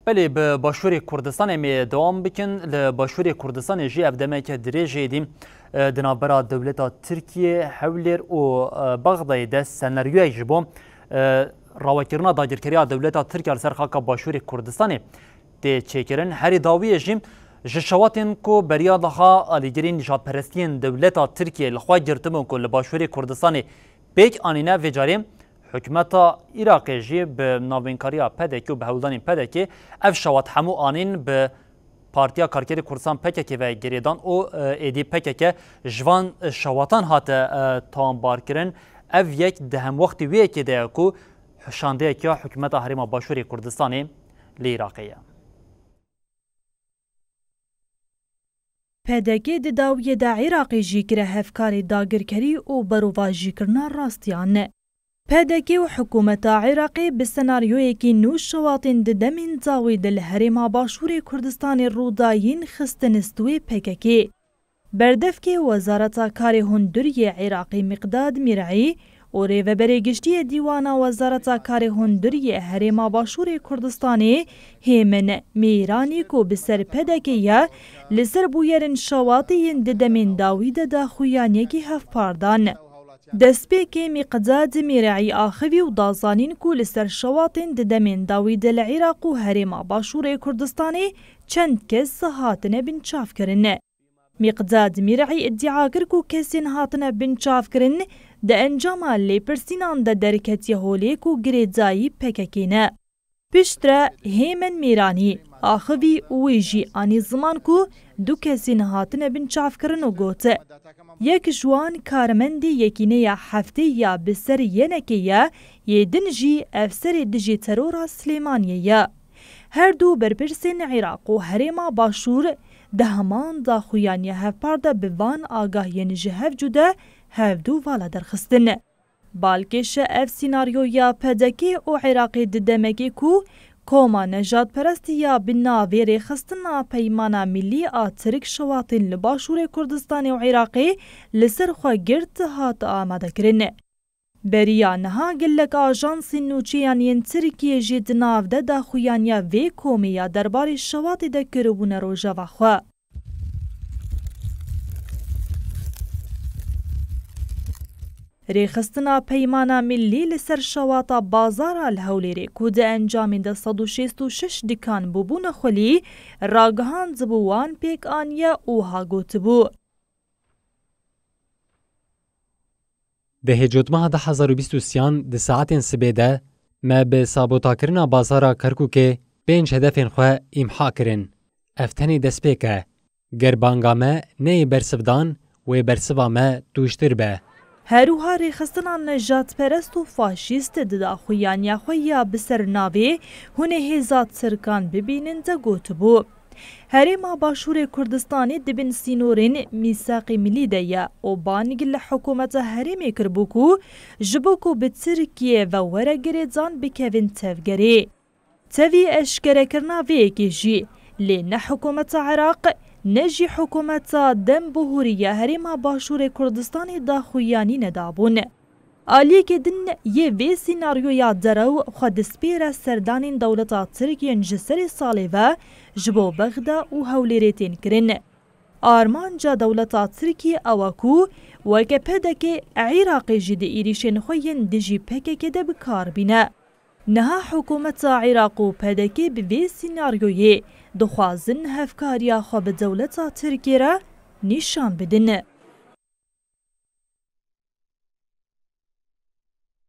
بله به باشوری کردستان می دوام بکن لباشوری کردستان جی افدمه که دریجه دیم دنابرا دولتا ترکیه حولر و بغدای دست سناریوی جبو راوکرنا داگیرکریا دولتا ترکیه لسر خاکا باشوری کردستان ده چیکرن هری داوی جیم جشواتین کو بریا دها آلیگرین نجات پرستین دولتا ترکیه لخوا گرتمون کو لباشوری کردستان بیک آنینه و جاریم حکومتا عراقی جی به ناوینکاریا پدکی و به هولدان پدکی اف شوات همو آنین به پارتیا کارکری کردستان پککی و گریدان او ایدی پککی جوان شواتان هات تام بارکرن اف یک دهم وقتی وی که ده کو شانده که حکومتا حریم باشوری کردستانی لعراقیه پدکی داویه دا عراقی جی کره هفکاری داگرکری و برواجی کرنا راستیان پدکی و حکومت عراقی به سناریوی که نو شواطین دمین زاوی دل هرما باشوری کردستان روداین خستنستوی پککی بردف که وزارت کار هندوری عراقی مقداد میرعی و ریوبری گشتی دیوانا وزارت کار هندوری هرما باشوری کردستانی هیمن میرانی کو بسر پدکیه لسر بویرن شواطین دمین داوی دا خویانی که هف پاردان دەستپێکی میقداد میرعی ئاخوی و دازانین کو لەسەر شەواڵین دەمێن داویدە لە عێراق و هەرێما باشووری کوردستانی چەند کەس هاتنە بنچافکردن. میقداد میرعی ئیدعا کرد و کەسین هاتنە بنچافکردن دە ئەنجاما لێپرسینان دە دەرکەتیە هۆلێک و گرێجایی پەکەکێنە. پشترە هێمن میرانی ئاخوی ویژی ئانی زمان کو دو کەسین هاتنە بنچافکردن و گوتە. یک جوان کارمندی یکینه یا هفته یا بسر ینکه یا یدن جی افسر دجی ترورا سلیمانیه یا هر دو برپرسین عراق و هرما باشور دهمان دا خویانی هفپارده بوان آگاه ینجه هف جوده هف دو والا درخستن. بالکش اف سیناریو یا پدکی و عراقی ددمکی کو کوما نجات پرستی یا بناوی ریخستنا پیمانا ملی آترک شواطین لباشور کردستان و عراقی لسر خواه گرد هات آماده کرن. بریا نها گلک آجانسی نوچیانین ترکیه جید ناو دا خویانیا وی کومی یا دربار شواطی دا کربون روژا و خواه. ریخستنا پیمانا ملی لسر شواطا بازارا الهولیری کود انجامین دا 166 دکان ببون خلی راگهان زبوان پیک آنیا اوها گوت بو. ده هجوتمه ده 2023 ده ساعتین سبیده ما به سابوتا کرنا بازارا کرکوکه 5 هدفین خواه امحا کرن. افتنی دست پیکه. گربانگا ما نی برسفدان و برسفا ما توشتر به. هروها ریخستنا نجات پرست و فاشیست دا خویانیا خویا بسر ناوی هونه هزات سرکان ببینن دا گوت بو. هرما باشور کردستانی دبن سینورین میساقی ملی دیا و بانگل حکومت هرمی کربوکو جبوکو به ترکیه و ورگریزان بکوین تفگری. تاوی اشکره کرنا ویکی جی لین حکومت عراق نجی حکومت دم بهوریه هرما باشور کردستانی دا خویانی ندابون. آلی که دن یه وی سیناریو یاد درو خود سپیر سردانین دولتا ترکیه جسر سالی و جبو بغدا و هولیریتین کرن. آرمان جا دولتا ترکیه اواکو وکه پدک عراقی جد ایریشن خوین دجی پکه که ده بکار بینه. نها حکومت عراق و پدکی به وی سیناریوی دخوازن هفکاریا خواب دولتا ترکیه را نشان بدن.